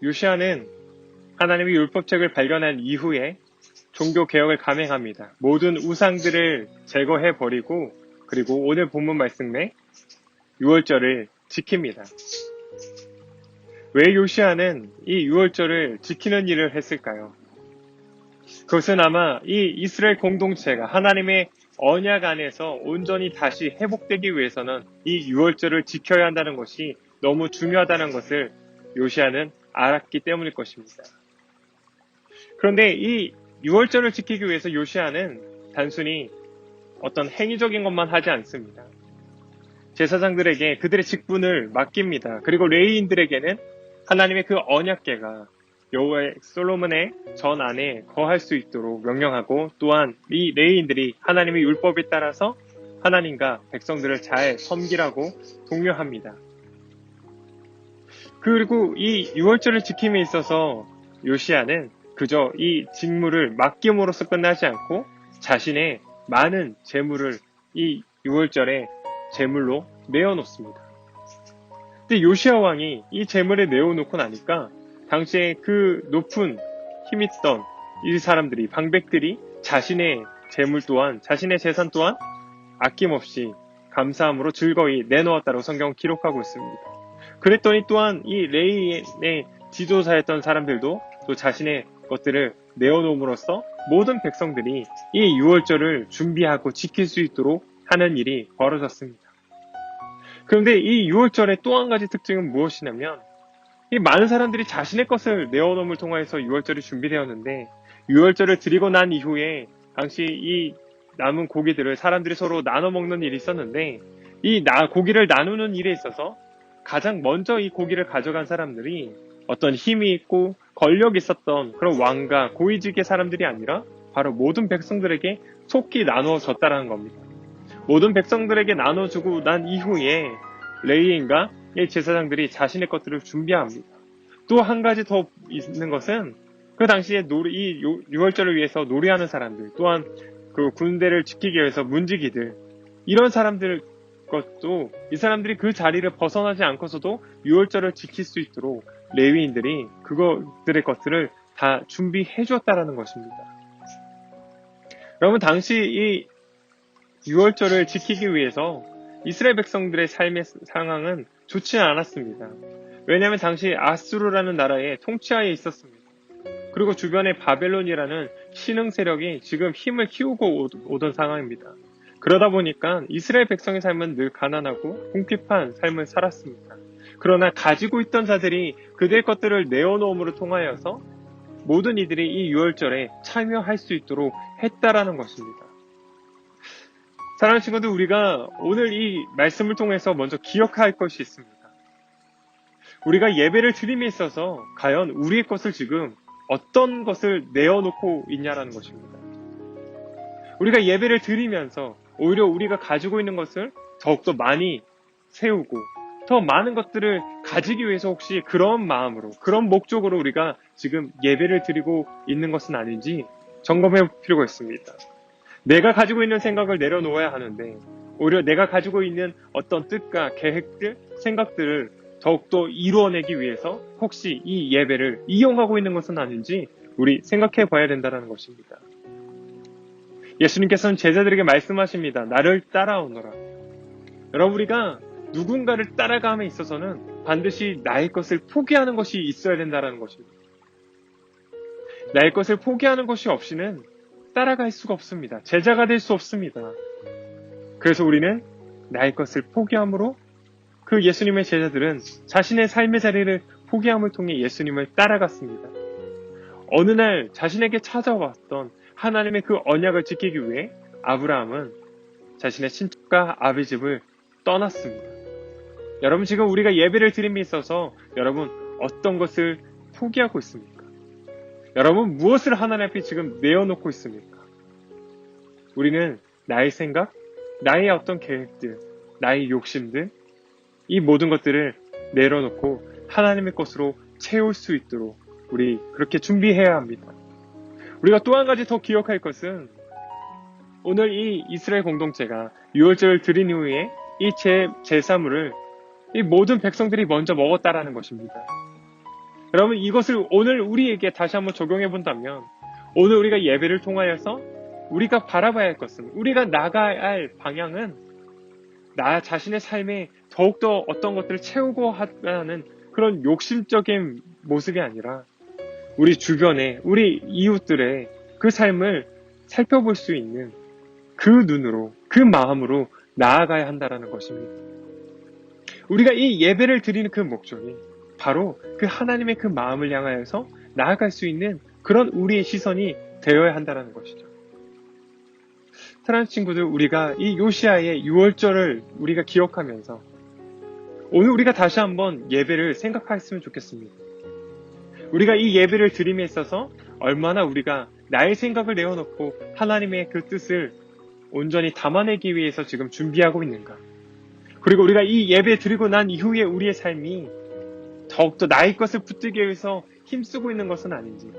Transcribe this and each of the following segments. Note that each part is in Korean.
요시아는 하나님의 율법책을 발견한 이후에 종교개혁을 감행합니다. 모든 우상들을 제거해버리고 그리고 오늘 본문 말씀에 유월절을 지킵니다. 왜 요시아는 이 유월절을 지키는 일을 했을까요? 그것은 아마 이 이스라엘 공동체가 하나님의 언약 안에서 온전히 다시 회복되기 위해서는 이 유월절을 지켜야 한다는 것이 너무 중요하다는 것을 요시아는 알았기 때문일 것입니다. 그런데 이 유월절을 지키기 위해서 요시아는 단순히 어떤 행위적인 것만 하지 않습니다. 제사장들에게 그들의 직분을 맡깁니다. 그리고 레위인들에게는 하나님의 그 언약궤가 여호와의 솔로몬의 전 안에 거할 수 있도록 명령하고 또한 이 레위인들이 하나님의 율법에 따라서 하나님과 백성들을 잘 섬기라고 독려합니다. 그리고 이 유월절을 지킴에 있어서 요시아는 그저 이 직무를 맡김으로써 끝나지 않고 자신의 많은 재물을 이 유월절에 재물로 내어놓습니다. 근데 요시아 왕이 이 재물을 내어놓고 나니까 당시에 그 높은 힘 있던 이 사람들이 방백들이 자신의 재물 또한 자신의 재산 또한 아낌없이 감사함으로 즐거이 내놓았다고 성경은 기록하고 있습니다. 그랬더니 또한 이 레위의 지도자였던 사람들도 또 자신의 것들을 내어놓음으로써 모든 백성들이 이 유월절을 준비하고 지킬 수 있도록 하는 일이 벌어졌습니다. 그런데 이 유월절의 또 한 가지 특징은 무엇이냐면 이 많은 사람들이 자신의 것을 내어놓음을 통해서 유월절이 준비되었는데 유월절을 드리고 난 이후에 당시 이 남은 고기들을 사람들이 서로 나눠 먹는 일이 있었는데 이 고기를 나누는 일에 있어서 가장 먼저 이 고기를 가져간 사람들이 어떤 힘이 있고 권력이 있었던 그런 왕과 고위직의 사람들이 아니라 바로 모든 백성들에게 속히 나누어졌다는 겁니다. 모든 백성들에게 나눠주고 난 이후에 레위인과 제사장들이 자신의 것들을 준비합니다. 또 한 가지 더 있는 것은 그 당시에 이 유월절을 위해서 노래하는 사람들 또한 그 군대를 지키기 위해서 문지기들 이런 사람들 것도 이 사람들이 그 자리를 벗어나지 않고서도 유월절을 지킬 수 있도록 레위인들이 그들의 것들을 다 준비해 주었다라는 것입니다. 여러분 당시 이 유월절을 지키기 위해서 이스라엘 백성들의 삶의 상황은 좋지 않았습니다. 왜냐하면 당시 아수르라는 나라의 통치하에 있었습니다. 그리고 주변에 바벨론이라는 신흥 세력이 지금 힘을 키우고 오던 상황입니다. 그러다 보니까 이스라엘 백성의 삶은 늘 가난하고 궁핍한 삶을 살았습니다. 그러나 가지고 있던 자들이 그들의 것들을 내어놓음으로 통하여서 모든 이들이 이 유월절에 참여할 수 있도록 했다라는 것입니다. 사랑하는 친구들, 우리가 오늘 이 말씀을 통해서 먼저 기억할 것이 있습니다. 우리가 예배를 드림에 있어서 과연 우리의 것을 지금 어떤 것을 내어놓고 있냐라는 것입니다. 우리가 예배를 드리면서 오히려 우리가 가지고 있는 것을 더욱더 많이 세우고 더 많은 것들을 가지기 위해서 혹시 그런 마음으로 그런 목적으로 우리가 지금 예배를 드리고 있는 것은 아닌지 점검해 볼 필요가 있습니다. 내가 가지고 있는 생각을 내려놓아야 하는데 오히려 내가 가지고 있는 어떤 뜻과 계획들, 생각들을 더욱더 이루어내기 위해서 혹시 이 예배를 이용하고 있는 것은 아닌지 우리 생각해 봐야 된다는 것입니다. 예수님께서는 제자들에게 말씀하십니다. 나를 따라오너라. 여러분 우리가 누군가를 따라감에 있어서는 반드시 나의 것을 포기하는 것이 있어야 된다는 것입니다. 나의 것을 포기하는 것이 없이는 따라갈 수가 없습니다. 제자가 될 수 없습니다. 그래서 우리는 나의 것을 포기함으로 그 예수님의 제자들은 자신의 삶의 자리를 포기함을 통해 예수님을 따라갔습니다. 어느 날 자신에게 찾아왔던 하나님의 그 언약을 지키기 위해 아브라함은 자신의 친척과 아비 집을 떠났습니다. 여러분 지금 우리가 예배를 드림에 있어서 여러분 어떤 것을 포기하고 있습니까? 여러분 무엇을 하나님 앞에 지금 내어놓고 있습니까? 우리는 나의 생각, 나의 어떤 계획들, 나의 욕심들 이 모든 것들을 내려놓고 하나님의 것으로 채울 수 있도록 우리 그렇게 준비해야 합니다. 우리가 또 한 가지 더 기억할 것은 오늘 이 이스라엘 공동체가 유월절을 드린 후에 이 제사물을 이 모든 백성들이 먼저 먹었다라는 것입니다. 여러분, 이것을 오늘 우리에게 다시 한번 적용해 본다면, 오늘 우리가 예배를 통하여서 우리가 바라봐야 할 것은, 우리가 나가야 할 방향은 나 자신의 삶에 더욱더 어떤 것들을 채우고 하는 그런 욕심적인 모습이 아니라 우리 주변에, 우리 이웃들의 그 삶을 살펴볼 수 있는 그 눈으로, 그 마음으로 나아가야 한다는 것입니다. 우리가 이 예배를 드리는 그 목적이 바로 그 하나님의 그 마음을 향하여서 나아갈 수 있는 그런 우리의 시선이 되어야 한다는 것이죠. 사랑하는 친구들, 우리가 이 요시아의 6월절을 우리가 기억하면서 오늘 우리가 다시 한번 예배를 생각했으면 좋겠습니다. 우리가 이 예배를 드림에 있어서 얼마나 우리가 나의 생각을 내어놓고 하나님의 그 뜻을 온전히 담아내기 위해서 지금 준비하고 있는가. 그리고 우리가 이 예배 드리고 난 이후에 우리의 삶이 더욱더 나의 것을 붙들기 위해서 힘쓰고 있는 것은 아닌지.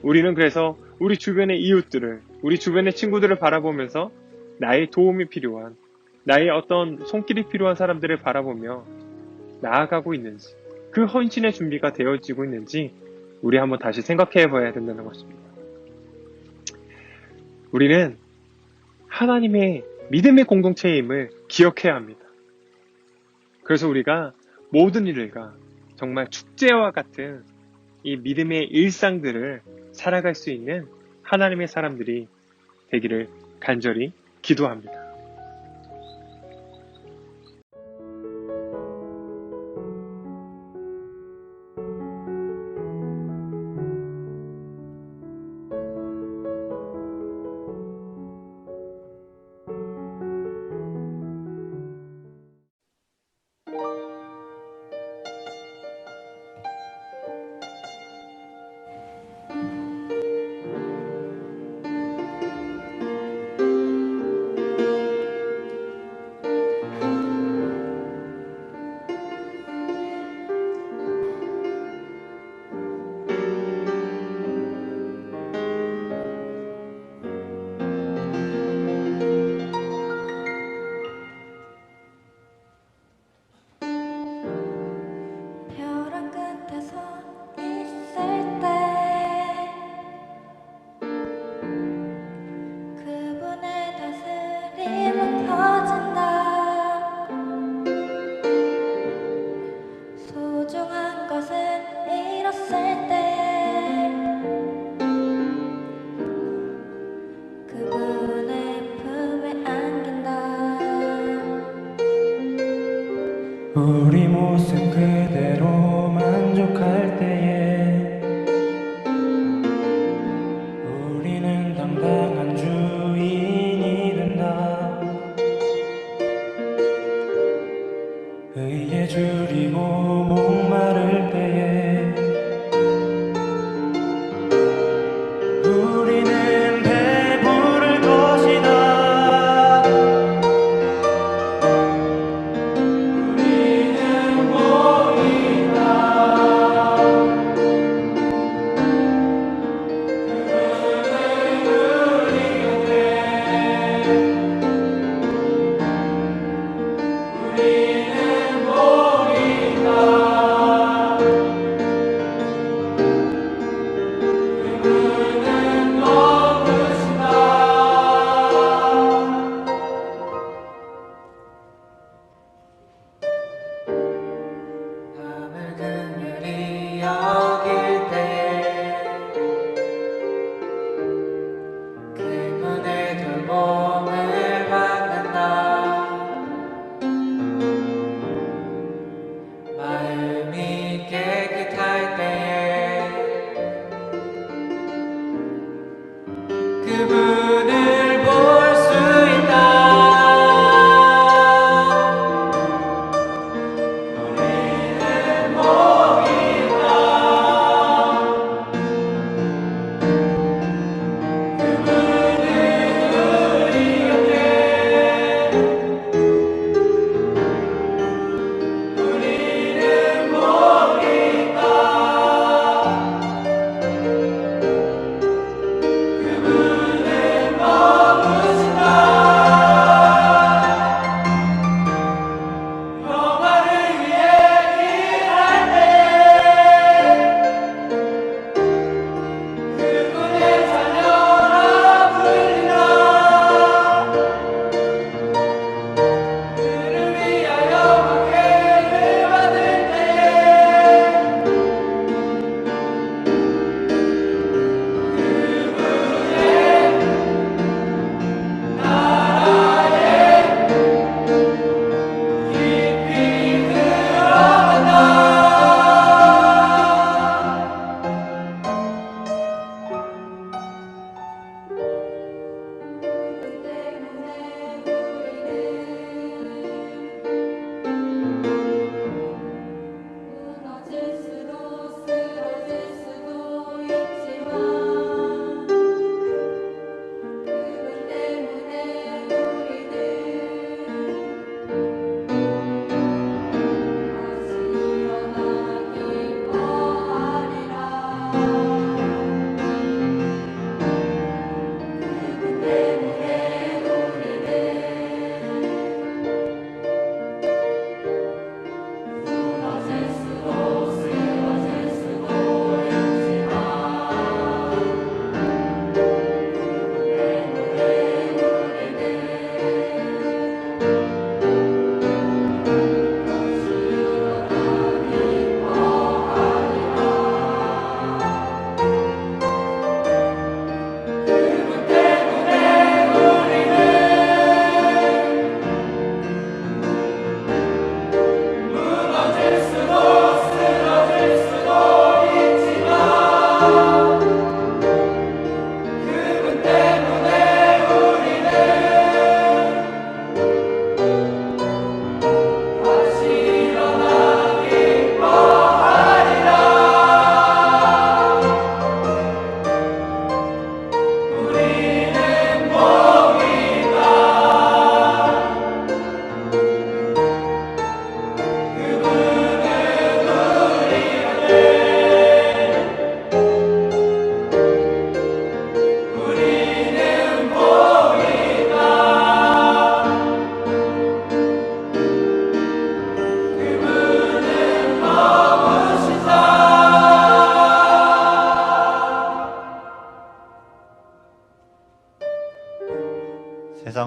우리는 그래서 우리 주변의 이웃들을, 우리 주변의 친구들을 바라보면서 나의 도움이 필요한, 나의 어떤 손길이 필요한 사람들을 바라보며 나아가고 있는지, 그 헌신의 준비가 되어지고 있는지 우리 한번 다시 생각해 봐야 된다는 것입니다. 우리는 하나님의 믿음의 공동체임을 기억해야 합니다. 그래서 우리가 모든 일과 정말 축제와 같은 이 믿음의 일상들을 살아갈 수 있는 하나님의 사람들이 되기를 간절히 기도합니다.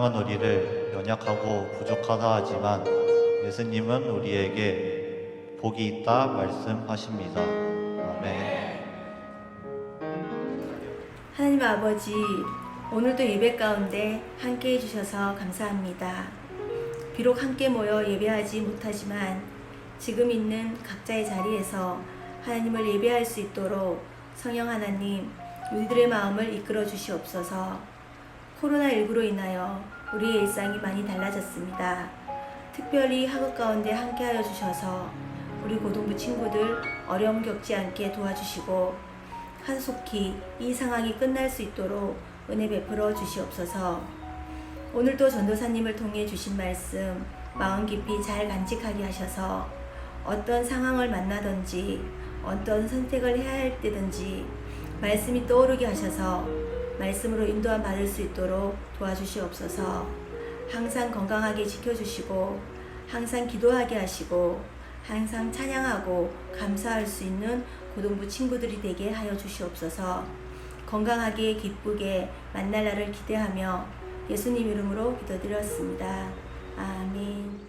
세상은 우리를 연약하고 부족하다 하지만 예수님은 우리에게 복이 있다 말씀하십니다. 아멘. 하나님 아버지, 오늘도 예배 가운데 함께 해주셔서 감사합니다. 비록 함께 모여 예배하지 못하지만 지금 있는 각자의 자리에서 하나님을 예배할 수 있도록 성령 하나님, 우리들의 마음을 이끌어 주시옵소서. 코로나19로 인하여 우리의 일상이 많이 달라졌습니다. 특별히 학업 가운데 함께하여 주셔서 우리 고등부 친구들 어려움 겪지 않게 도와주시고 한속히 이 상황이 끝날 수 있도록 은혜 베풀어 주시옵소서. 오늘도 전도사님을 통해 주신 말씀 마음 깊이 잘 간직하게 하셔서 어떤 상황을 만나든지 어떤 선택을 해야 할 때든지 말씀이 떠오르게 하셔서 말씀으로 인도함 받을 수 있도록 도와주시옵소서. 항상 건강하게 지켜주시고 항상 기도하게 하시고 항상 찬양하고 감사할 수 있는 고등부 친구들이 되게 하여 주시옵소서. 건강하게 기쁘게 만날 날을 기대하며 예수님 이름으로 기도드렸습니다. 아멘.